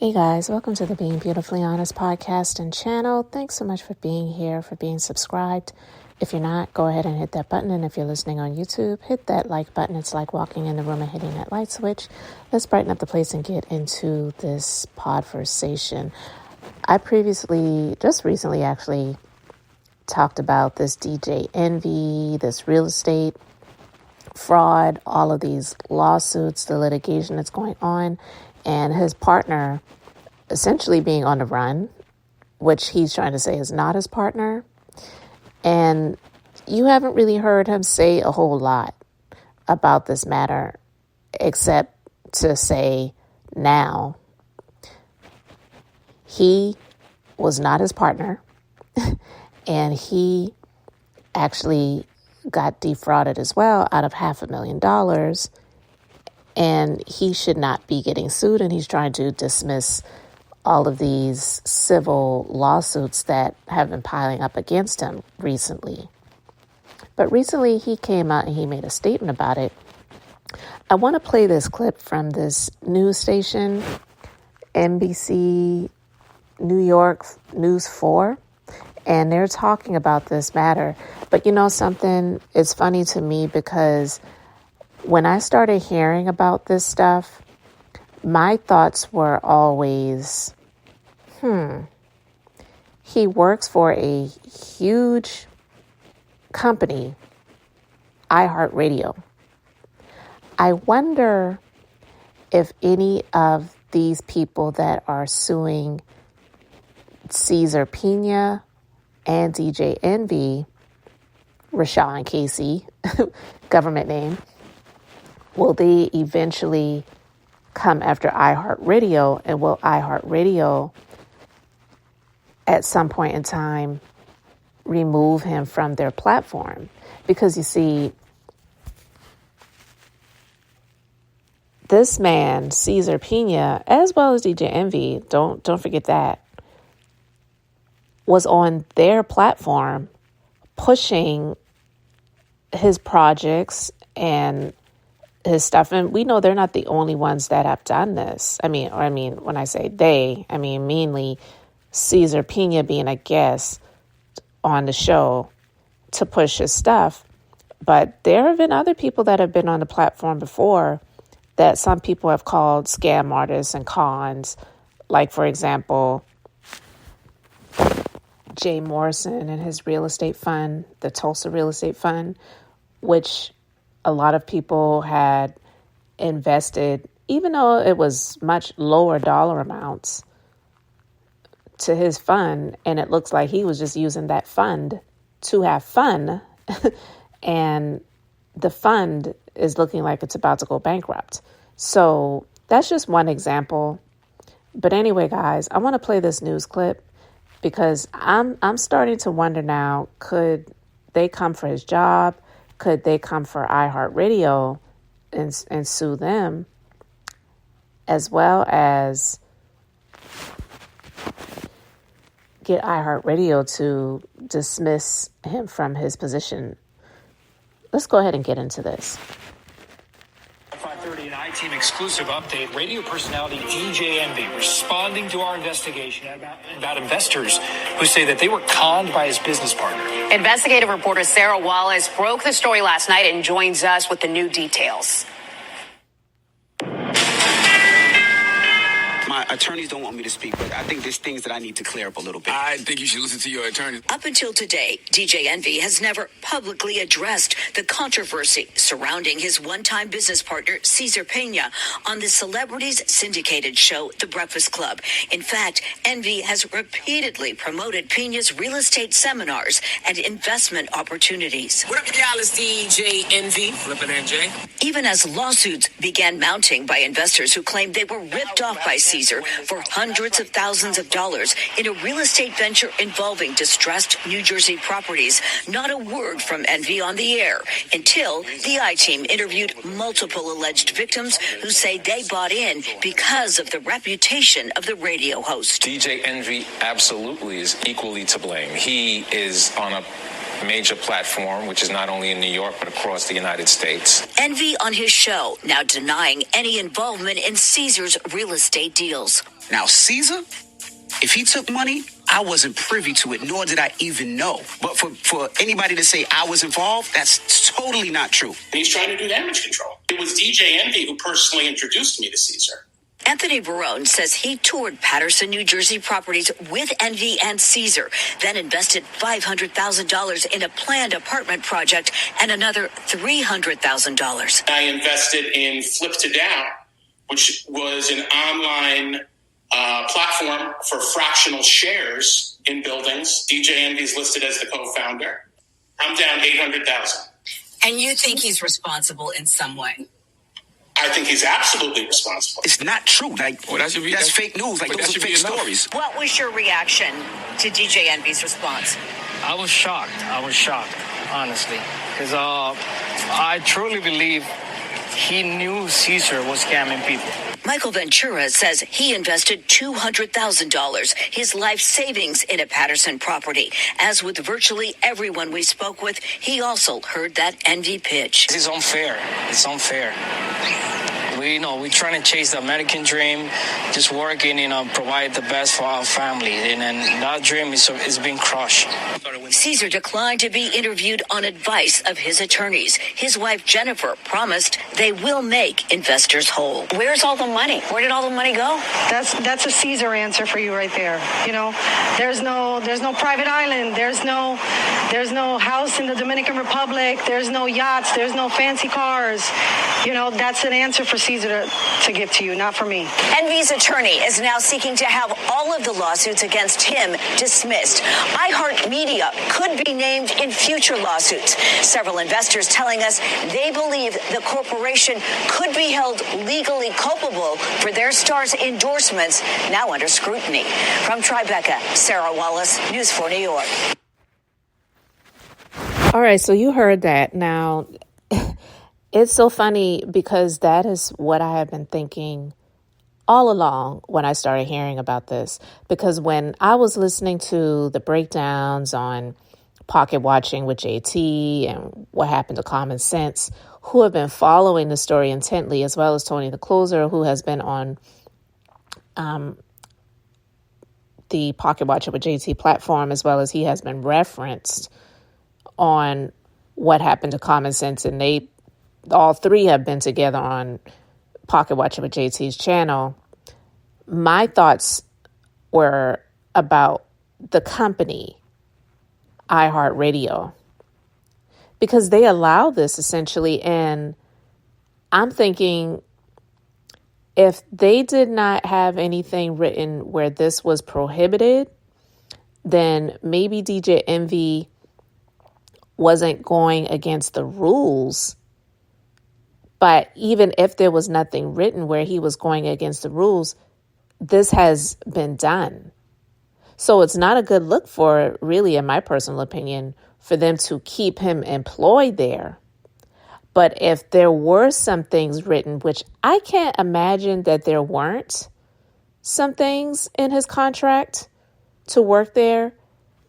Hey guys, welcome to the Being Beautifully Honest podcast and channel. Thanks so much for being here, for being subscribed. If you're not, go ahead and hit that button. And if you're listening on YouTube, hit that like button. It's like walking in the room and hitting that light switch. Let's brighten up the place and get into this podversation. I just recently actually talked about this djenvy, this real estate fraud, all of these lawsuits, the litigation that's going on, and his partner essentially being on the run, which he's trying to say is not his partner. And you haven't really heard him say a whole lot about this matter, except to say now he was not his partner and he actually got defrauded as well out of $500,000. And he should not be getting sued, and he's trying to dismiss all of these civil lawsuits that have been piling up against him recently. But recently he came out and he made a statement about it. I want to play this clip from this news station, NBC New York News 4, and they're talking about this matter. But you know something? It's funny to me because when I started hearing about this stuff, my thoughts were always, he works for a huge company, iHeartRadio. I wonder if any of these people that are suing cesarpina and djenvy, Rashawn Casey, government name, will they eventually come after iHeartRadio, and will iHeartRadio at some point in time remove him from their platform? Because you see, this man, cesarpina, as well as djenvy, don't forget that, was on their platform pushing his projects and his stuff. And we know they're not the only ones that have done this. I mean, when I say they, I mean mainly cesarpina being a guest on the show to push his stuff. But there have been other people that have been on the platform before that some people have called scam artists and cons. Like, for example, Jay Morrison and his real estate fund, the Tulsa Real Estate Fund, which a lot of people had invested, even though it was much lower dollar amounts, to his fund. And it looks like he was just using that fund to have fun. And the fund is looking like it's about to go bankrupt. So that's just one example. But anyway, guys, I want to play this news clip because I'm starting to wonder now, could they come for his job? Could they come for iHeartRadio and sue them, as well as get iHeartRadio to dismiss him from his position? Let's go ahead and get into this. 5:30, an I-Team exclusive update. Radio personality djenvy responding to our investigation about investors who say that they were conned by his business partner. Investigative reporter Sarah Wallace broke the story last night and joins us with the new details. My attorneys don't want me to speak, but I think there's things that I need to clear up a little bit. I think you should listen to your attorney. Up until today, djenvy has never publicly addressed the controversy surrounding his one-time business partner, cesarpina, on the celebrities syndicated show, The Breakfast Club. In fact, Envy has repeatedly promoted Pina's real estate seminars and investment opportunities. What up, y'all? It's djenvy. Flippin' NJ. Even as lawsuits began mounting by investors who claimed they were ripped off by Caesar for hundreds of thousands of dollars in a real estate venture involving distressed New Jersey properties, not a word from Envy on the air until the I-Team interviewed multiple alleged victims who say they bought in because of the reputation of the radio host. djenvy absolutely is equally to blame. He is on a major platform, which is not only in New York, but across the United States. Envy on his show, now denying any involvement in Caesar's real estate deals. Now, Caesar, if he took money, I wasn't privy to it, nor did I even know. But for anybody to say I was involved, that's totally not true. And he's trying to do damage control. It was djenvy who personally introduced me to Caesar. Anthony Barone says he toured Paterson, New Jersey properties with Envy and Caesar, then invested $500,000 in a planned apartment project and another $300,000. I invested in Flip to Down, which was an online platform for fractional shares in buildings. djenvy is listed as the co-founder. I'm down $800,000. And you think he's responsible in some way? I think he's absolutely responsible. It's not true. Like, Well, that's fake news. Like, those are fake stories. What was your reaction to DJ Envy's response? I was shocked, honestly, because I truly believe he knew Caesar was scamming people. Michael Ventura says he invested $200,000, his life savings, in a Paterson property. As with virtually everyone we spoke with, he also heard that Envy pitch. It's unfair. It's unfair. We're trying to chase the American dream, just working, provide the best for our family. And that dream is being crushed. Caesar declined to be interviewed on advice of his attorneys. His wife, Jennifer, promised they will make investors whole. Where's all the money? Where did all the money go? That's a Caesar answer for you right there. There's no private island. There's no house in the Dominican Republic. There's no yachts. There's no fancy cars. That's an answer for Caesar to give to you, not for me. Envy's attorney is now seeking to have all of the lawsuits against him dismissed. iHeartRadio could be named in future lawsuits. Several investors telling us they believe the corporation could be held legally culpable for their star's endorsements, now under scrutiny. From Tribeca, Sarah Wallace, News 4 New York. All right, so you heard that. Now, it's so funny because that is what I have been thinking all along when I started hearing about this. Because when I was listening to the breakdowns on Pocket Watching with JT and what happened to Common Sense, who have been following the story intently, as well as Tony the Closer, who has been on the Pocket Watching with JT platform, as well as he has been referenced on what happened to Common Sense, and they all three have been together on Pocket Watching with JT's channel. My thoughts were about the company, iHeartRadio, because they allow this essentially. And I'm thinking, if they did not have anything written where this was prohibited, then maybe djenvy wasn't going against the rules. But even if there was nothing written where he was going against the rules, this has been done. So it's not a good look for, really, in my personal opinion, for them to keep him employed there. But if there were some things written, which I can't imagine that there weren't some things in his contract to work there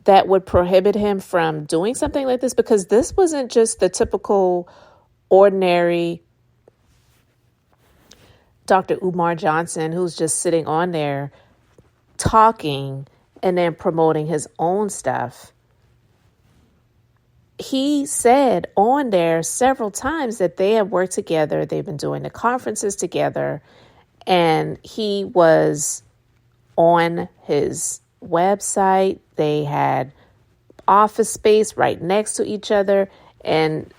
that would prohibit him from doing something like this, because this wasn't just the typical ordinary Dr. Umar Johnson, who's just sitting on there talking and then promoting his own stuff. He said on there several times that they have worked together. They've been doing the conferences together, and he was on his website. They had office space right next to each other. And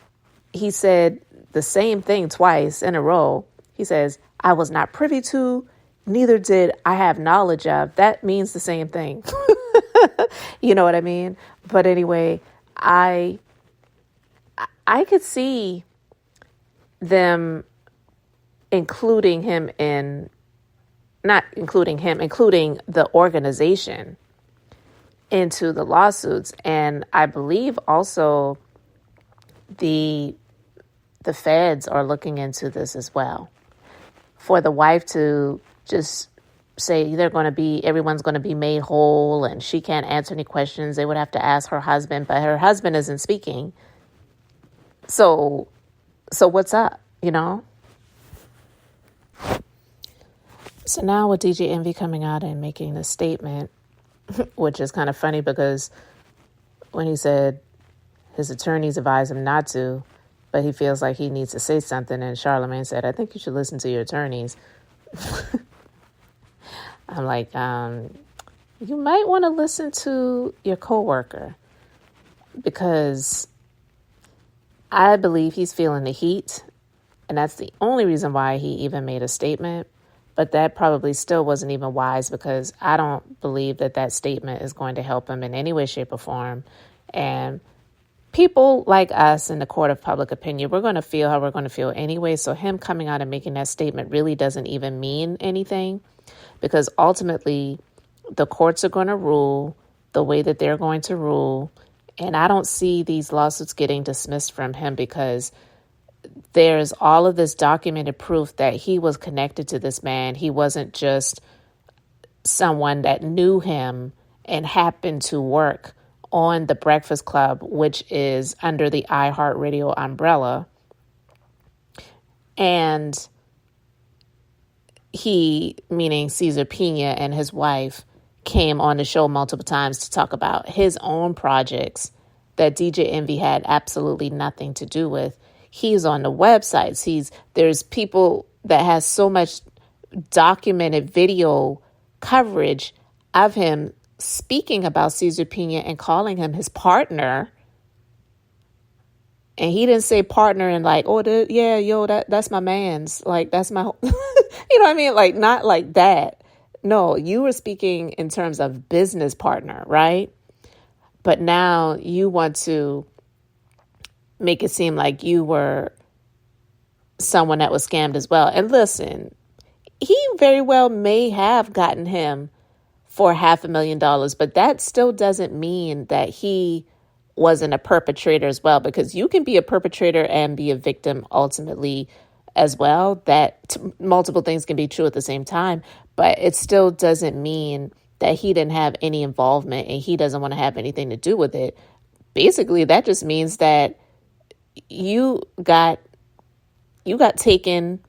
he said the same thing twice in a row. He says, I was not privy to, neither did I have knowledge of. That means the same thing. You know what I mean? But anyway, I could see them including the organization into the lawsuits. And I believe also the feds are looking into this as well, for the wife to just say everyone's going to be made whole and she can't answer any questions. They would have to ask her husband, but her husband isn't speaking. So what's up, So now with DJ Envy coming out and making this statement, which is kind of funny because when he said his attorneys advise him not to, but he feels like he needs to say something, and Charlamagne said, I think you should listen to your attorneys. I'm like, you might want to listen to your coworker, because I believe he's feeling the heat, and that's the only reason why he even made a statement. But that probably still wasn't even wise, because I don't believe that statement is going to help him in any way, shape, or form. And people like us in the court of public opinion, we're going to feel how we're going to feel anyway. So him coming out and making that statement really doesn't even mean anything, because ultimately the courts are going to rule the way that they're going to rule. And I don't see these lawsuits getting dismissed from him, because there's all of this documented proof that he was connected to this man. He wasn't just someone that knew him and happened to work on the Breakfast Club, which is under the iHeartRadio umbrella. And he, meaning Cesarpina, and his wife came on the show multiple times to talk about his own projects that DJ Envy had absolutely nothing to do with. He's on the websites. There's people that has so much documented video coverage of him speaking about Cesarpina and calling him his partner. And he didn't say partner and like, that's my man's. Like, that's my, you know what I mean? Like, not like that. No, you were speaking in terms of business partner, right? But now you want to make it seem like you were someone that was scammed as well. And listen, he very well may have gotten him for $500,000, but that still doesn't mean that he wasn't a perpetrator as well, because you can be a perpetrator and be a victim ultimately as well. That multiple things can be true at the same time, but it still doesn't mean that he didn't have any involvement and he doesn't want to have anything to do with it. Basically, that just means that you got taken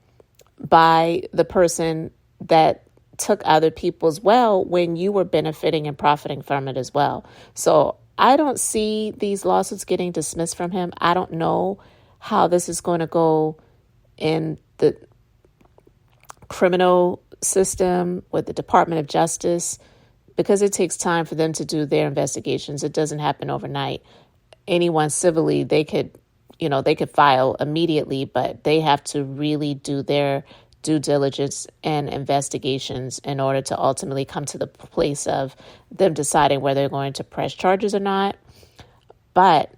by the person that took other people's well when you were benefiting and profiting from it as well. So I don't see these lawsuits getting dismissed from him. I don't know how this is going to go in the criminal system with the Department of Justice, because it takes time for them to do their investigations. It doesn't happen overnight. Anyone civilly, they could file immediately, but they have to really do their due diligence and investigations in order to ultimately come to the place of them deciding whether they're going to press charges or not. But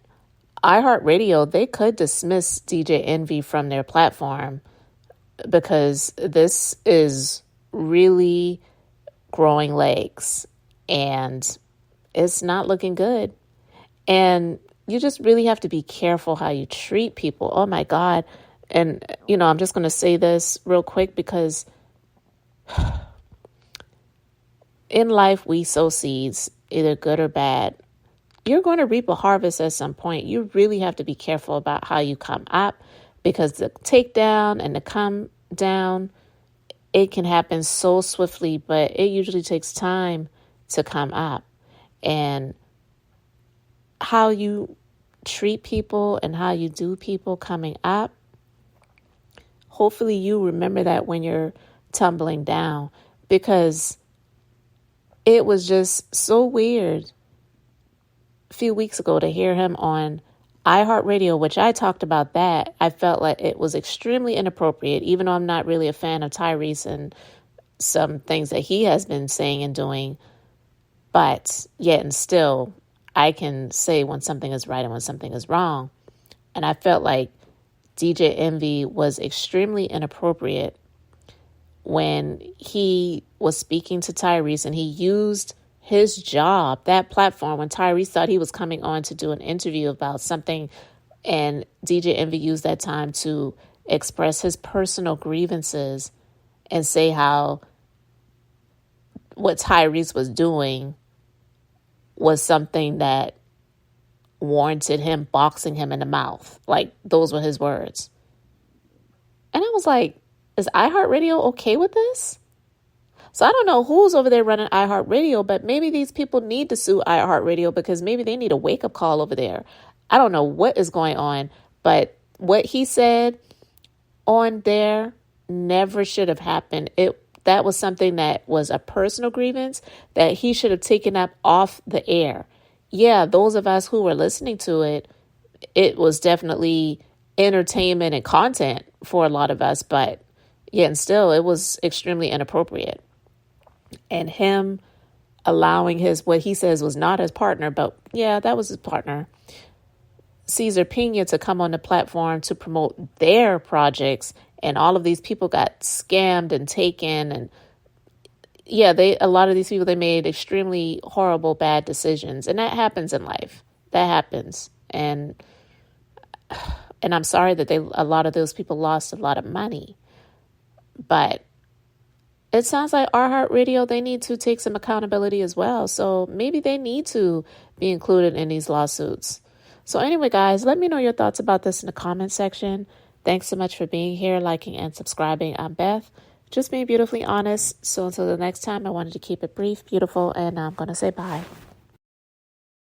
iHeartRadio, they could dismiss DJ Envy from their platform, because this is really growing legs and it's not looking good. And you just really have to be careful how you treat people. Oh my God. And, I'm just going to say this real quick, because in life, we sow seeds, either good or bad. You're going to reap a harvest at some point. You really have to be careful about how you come up, because the takedown and the come down, it can happen so swiftly, but it usually takes time to come up. And how you treat people and how you do people coming up, hopefully you remember that when you're tumbling down, because it was just so weird a few weeks ago to hear him on iHeartRadio, which I talked about that. I felt like it was extremely inappropriate, even though I'm not really a fan of Tyrese and some things that he has been saying and doing. But yet and still, I can say when something is right and when something is wrong. And I felt like DJ Envy was extremely inappropriate when he was speaking to Tyrese, and he used his job, that platform, when Tyrese thought he was coming on to do an interview about something, and DJ Envy used that time to express his personal grievances and say how what Tyrese was doing was something that warranted him boxing him in the mouth. Like, those were his words. And I was like, is iHeartRadio okay with this? So I don't know who's over there running iHeartRadio, but maybe these people need to sue iHeartRadio because maybe they need a wake-up call over there. I don't know what is going on, but what he said on there never should have happened. That was something that was a personal grievance that he should have taken up off the air. Yeah, those of us who were listening to it, it was definitely entertainment and content for a lot of us, but yeah, and still it was extremely inappropriate. And him allowing what he says was not his partner, but yeah, that was his partner, Cesarpina, to come on the platform to promote their projects, and all of these people got scammed and taken, and yeah, a lot of these people, they made extremely horrible, bad decisions, and that happens in life. That happens, and I'm sorry that a lot of those people lost a lot of money, but it sounds like iHeartRadio, they need to take some accountability as well. So maybe they need to be included in these lawsuits. So anyway, guys, let me know your thoughts about this in the comment section. Thanks so much for being here, liking and subscribing. I'm Beth, just being beautifully honest. So until the next time, I wanted to keep it brief, beautiful, and I'm going to say bye.